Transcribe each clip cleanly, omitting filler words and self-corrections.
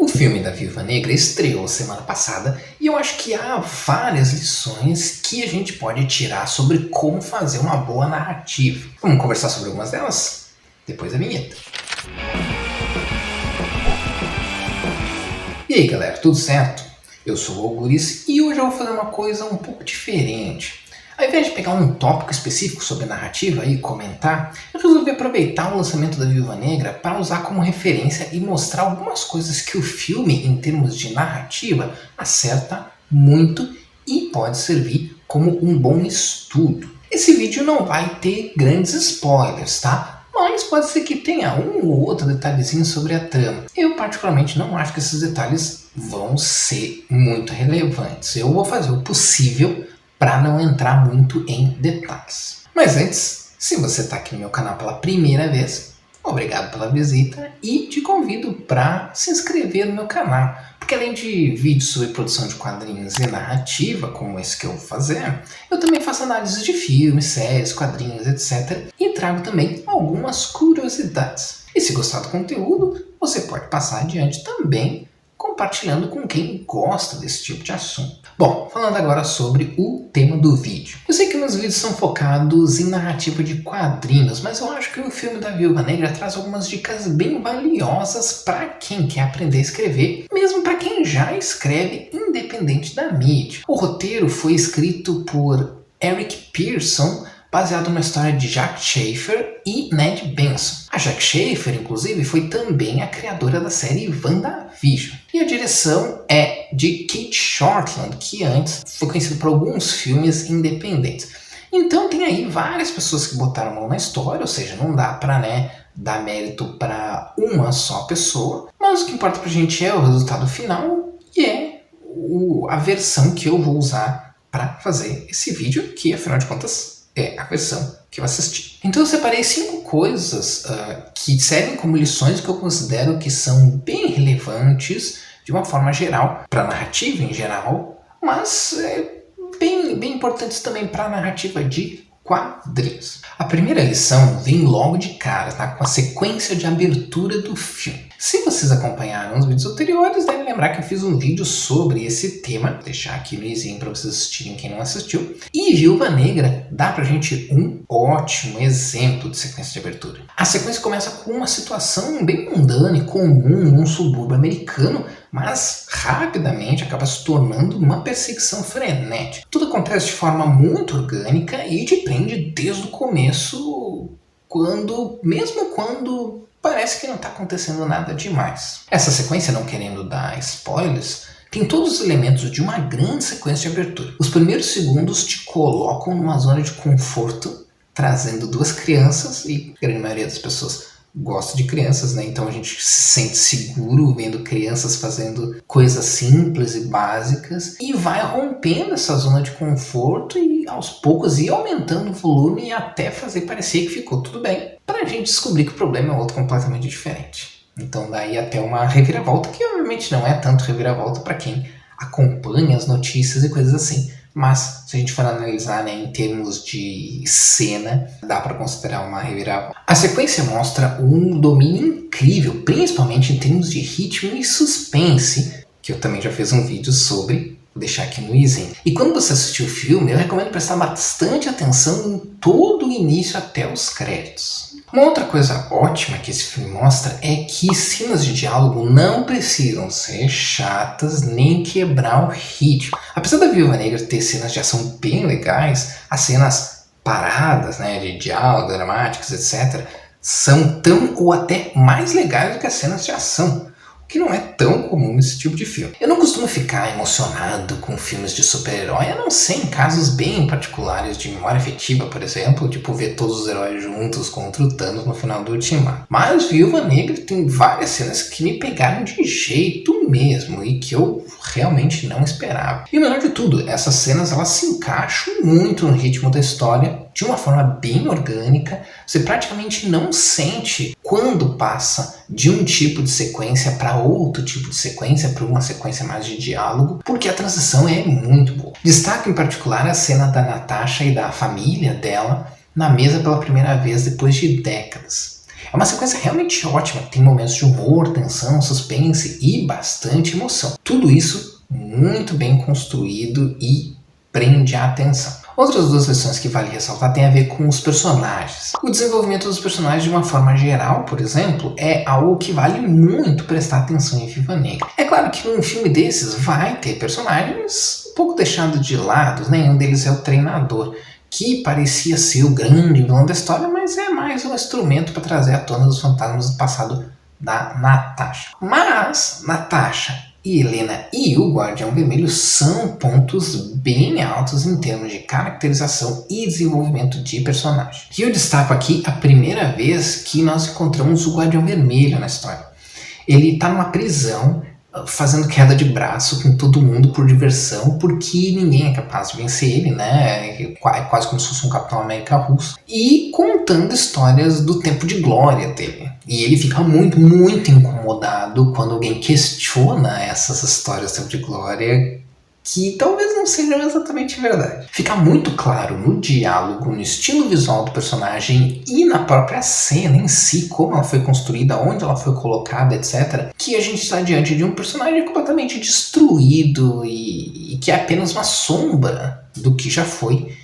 O filme da Viúva Negra estreou semana passada e eu acho que há várias lições que a gente pode tirar sobre como fazer uma boa narrativa. Vamos conversar sobre algumas delas? Depois da vinheta. E aí galera, tudo certo? Eu sou o Auguris e hoje eu vou fazer uma coisa um pouco diferente. Ao invés de pegar um tópico específico sobre narrativa e comentar, eu resolvi aproveitar o lançamento da Viúva Negra para usar como referência e mostrar algumas coisas que o filme, em termos de narrativa, acerta muito e pode servir como um bom estudo. Esse vídeo não vai ter grandes spoilers, tá? Mas pode ser que tenha um ou outro detalhezinho sobre a trama. Eu particularmente não acho que esses detalhes vão ser muito relevantes. Eu vou fazer o possível para não entrar muito em detalhes. Mas antes, se você está aqui no meu canal pela primeira vez, obrigado pela visita e te convido para se inscrever no meu canal, porque além de vídeos sobre produção de quadrinhos e narrativa, como esse que eu vou fazer, eu também faço análises de filmes, séries, quadrinhos, etc. E trago também algumas curiosidades. E se gostar do conteúdo, você pode passar adiante também, compartilhando com quem gosta desse tipo de assunto. Bom, falando agora sobre o tema do vídeo. Eu sei que meus vídeos são focados em narrativa de quadrinhos, mas eu acho que o filme da Viúva Negra traz algumas dicas bem valiosas para quem quer aprender a escrever, mesmo para quem já escreve independente da mídia. O roteiro foi escrito por Eric Pearson, baseado numa história de Jac Schaeffer e Ned Benson. A Jac Schaeffer, inclusive, foi também a criadora da série WandaVision. E a direção é de Kate Shortland, que antes foi conhecido por alguns filmes independentes. Então tem aí várias pessoas que botaram a mão na história, ou seja, não dá para dar mérito para uma só pessoa, mas o que importa pra gente é o resultado final e é a versão que eu vou usar para fazer esse vídeo, que afinal de contas é a versão que eu assisti. Então eu separei 5 coisas que servem como lições que eu considero que são bem relevantes de uma forma geral, para a narrativa em geral, mas bem importantes também para a narrativa de quadrinhos. A primeira lição vem logo de cara, tá? Com a sequência de abertura do filme. Se vocês acompanharam os vídeos anteriores, devem lembrar que eu fiz um vídeo sobre esse tema. Vou deixar aqui no izinho para vocês assistirem quem não assistiu. E Viúva Negra dá pra gente um ótimo exemplo de sequência de abertura. A sequência começa com uma situação bem mundana e comum num subúrbio americano, mas rapidamente acaba se tornando uma perseguição frenética. Tudo acontece de forma muito orgânica e te prende desde o começo, mesmo quando parece que não está acontecendo nada demais. Essa sequência, não querendo dar spoilers, tem todos os elementos de uma grande sequência de abertura. Os primeiros segundos te colocam numa zona de conforto, trazendo 2 crianças, e a grande maioria das pessoas gosta de crianças, né? Então a gente se sente seguro vendo crianças fazendo coisas simples e básicas e vai rompendo essa zona de conforto e aos poucos ir aumentando o volume e até fazer parecer que ficou tudo bem, para a gente descobrir que o problema é outro completamente diferente. Então daí até uma reviravolta, que obviamente não é tanto reviravolta para quem acompanha as notícias e coisas assim. Mas se a gente for analisar em termos de cena, dá para considerar uma reviravolta. A sequência mostra um domínio incrível, principalmente em termos de ritmo e suspense, que eu também já fiz um vídeo sobre, vou deixar aqui no izinho. E quando você assistir o filme, eu recomendo prestar bastante atenção em todo o início até os créditos. Uma outra coisa ótima que esse filme mostra é que cenas de diálogo não precisam ser chatas nem quebrar o ritmo. Apesar da Viúva Negra ter cenas de ação bem legais, as cenas paradas, de diálogo, dramáticas, etc., são tão ou até mais legais do que as cenas de ação, que não é tão comum nesse tipo de filme. Eu não costumo ficar emocionado com filmes de super-herói, a não ser em casos bem particulares de memória afetiva, por exemplo, tipo ver todos os heróis juntos contra o Thanos no final do Ultimato. Mas Viúva Negra tem várias cenas que me pegaram de jeito mesmo e que eu realmente não esperava. E o melhor de tudo, essas cenas elas se encaixam muito no ritmo da história de uma forma bem orgânica. Você praticamente não sente quando passa de um tipo de sequência para outro tipo de sequência, para uma sequência mais de diálogo, porque a transição é muito boa. Destaque em particular a cena da Natasha e da família dela na mesa pela primeira vez depois de décadas. É uma sequência realmente ótima, tem momentos de humor, tensão, suspense e bastante emoção. Tudo isso muito bem construído e prende a atenção. Outras duas lições que vale ressaltar têm a ver com os personagens. O desenvolvimento dos personagens de uma forma geral, por exemplo, é algo que vale muito prestar atenção em Viúva Negra. É claro que num filme desses vai ter personagens um pouco deixados de lado, né? Um deles é o treinador, que parecia ser o grande vilão da história, mas é mais um instrumento para trazer à tona os fantasmas do passado da Natasha. Mas Natasha e Helena e o Guardião Vermelho são pontos bem altos em termos de caracterização e desenvolvimento de personagem. E eu destaco aqui a primeira vez que nós encontramos o Guardião Vermelho na história. Ele está numa prisão, fazendo queda de braço com todo mundo por diversão, porque ninguém é capaz de vencer ele, né? É quase como se fosse um Capitão América russo. E contando histórias do tempo de glória dele. E ele fica muito, muito incomodado quando alguém questiona essas histórias do tempo de glória, que talvez não sejam exatamente verdade. Fica muito claro no diálogo, no estilo visual do personagem e na própria cena em si, como ela foi construída, onde ela foi colocada, etc., que a gente está diante de um personagem completamente destruído e que é apenas uma sombra do que já foi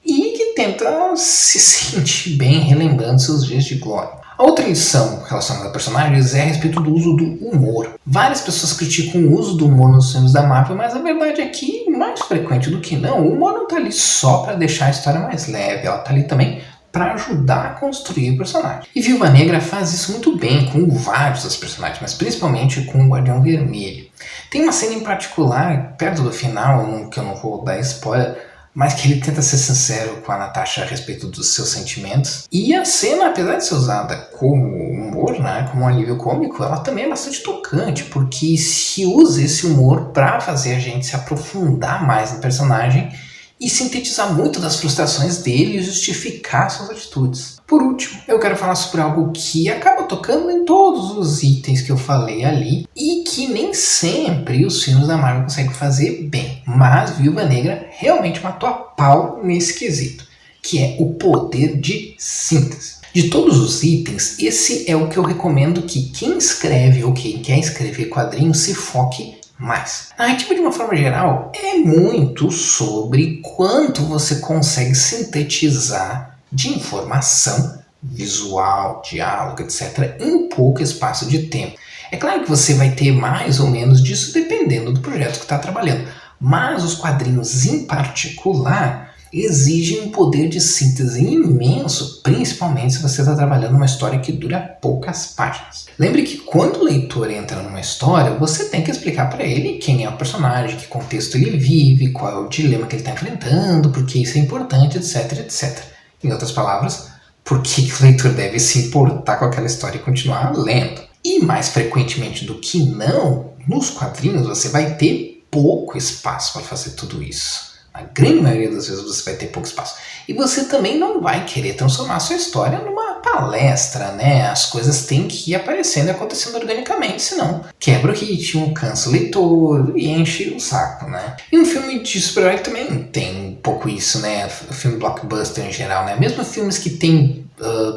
e que tenta se sentir bem relembrando seus dias de glória. A outra lição relacionada a personagens é a respeito do uso do humor. Várias pessoas criticam o uso do humor nos filmes da Marvel, mas a verdade é que, mais frequente do que não, o humor não está ali só para deixar a história mais leve, ela está ali também para ajudar a construir o personagem. E Viúva Negra faz isso muito bem com vários dos personagens, mas principalmente com o Guardião Vermelho. Tem uma cena em particular, perto do final, que eu não vou dar spoiler, mas que ele tenta ser sincero com a Natasha a respeito dos seus sentimentos. E a cena, apesar de ser usada como humor, né, como um alívio cômico, ela também é bastante tocante, porque se usa esse humor para fazer a gente se aprofundar mais no personagem e sintetizar muito das frustrações dele e justificar suas atitudes. Por último, eu quero falar sobre algo que acaba tocando em todos os itens que eu falei ali e que nem sempre os filmes da Marvel conseguem fazer bem, mas Viúva Negra realmente matou a pau nesse quesito, que é o poder de síntese. De todos os itens, esse é o que eu recomendo que quem escreve ou quem quer escrever quadrinhos se foque mais. A narrativa, de uma forma geral, é muito sobre quanto você consegue sintetizar de informação, visual, diálogo, etc., em pouco espaço de tempo. É claro que você vai ter mais ou menos disso dependendo do projeto que está trabalhando, mas os quadrinhos em particular exigem um poder de síntese imenso, principalmente se você está trabalhando uma história que dura poucas páginas. Lembre que quando o leitor entra numa história, você tem que explicar para ele quem é o personagem, que contexto ele vive, qual é o dilema que ele está enfrentando, por que isso é importante, etc, etc. Em outras palavras, por que o leitor deve se importar com aquela história e continuar lendo. E mais frequentemente do que não, nos quadrinhos você vai ter pouco espaço para fazer tudo isso. A grande maioria das vezes você vai ter pouco espaço. E você também não vai querer transformar a sua história numa palestra, né? As coisas têm que ir aparecendo e acontecendo organicamente, senão quebra o ritmo, cansa o leitor e enche o saco, né? E um filme de super-herói também tem um pouco isso, né? O filme blockbuster em geral, né? Mesmo filmes que tem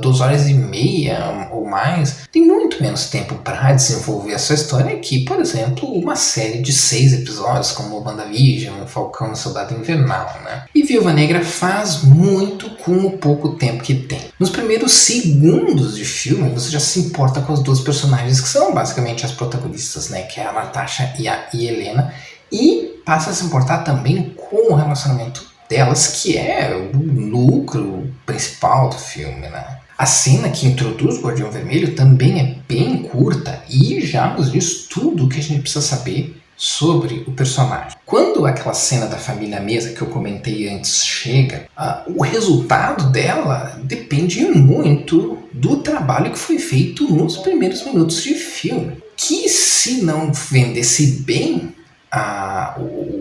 2 horas e meia ou mais, tem muito menos tempo para desenvolver a sua história que, por exemplo, uma série de 6 episódios como o WandaVision, Falcão e o Soldado Invernal, né? E Viúva Negra faz muito com o pouco tempo que tem. Nos primeiros segundos de filme, você já se importa com as duas personagens que são basicamente as protagonistas, né? Que é a Natasha e a Helena, e passa a se importar também com o relacionamento delas, que é o núcleo principal do filme, né? A cena que introduz o Guardião Vermelho também é bem curta e já nos diz tudo o que a gente precisa saber sobre o personagem. Quando aquela cena da família mesa que eu comentei antes chega, o resultado dela depende muito do trabalho que foi feito nos primeiros minutos de filme, que se não vendesse bem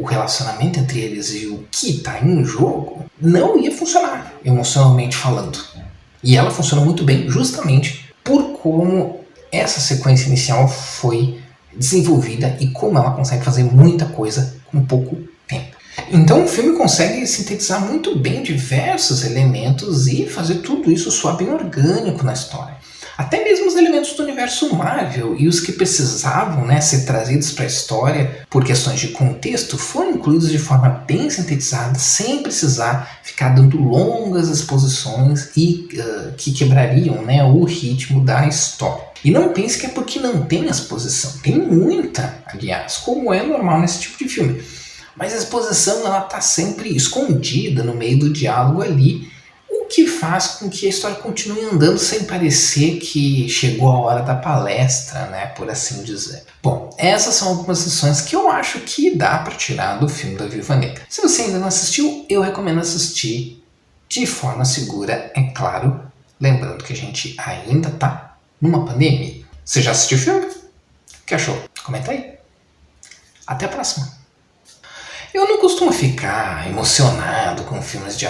o relacionamento entre eles e o que está em jogo, não ia funcionar, emocionalmente falando. E ela funciona muito bem justamente por como essa sequência inicial foi desenvolvida e como ela consegue fazer muita coisa com pouco tempo. Então o filme consegue sintetizar muito bem diversos elementos e fazer tudo isso soar bem orgânico na história. Até mesmo os elementos do universo Marvel e os que precisavam, né, ser trazidos para a história por questões de contexto foram incluídos de forma bem sintetizada, sem precisar ficar dando longas exposições e que quebrariam, né, o ritmo da história. E não pense que é porque não tem exposição, tem muita, aliás, como é normal nesse tipo de filme. Mas a exposição ela está sempre escondida no meio do diálogo ali, o que faz com que a história continue andando sem parecer que chegou a hora da palestra, né, por assim dizer. Bom, essas são algumas lições que eu acho que dá para tirar do filme da Viúva Negra. Se você ainda não assistiu, eu recomendo assistir de forma segura, é claro, lembrando que a gente ainda tá numa pandemia. Você já assistiu o filme? O que achou? Comenta aí. Até a próxima. Eu não costumo ficar emocionado com filmes de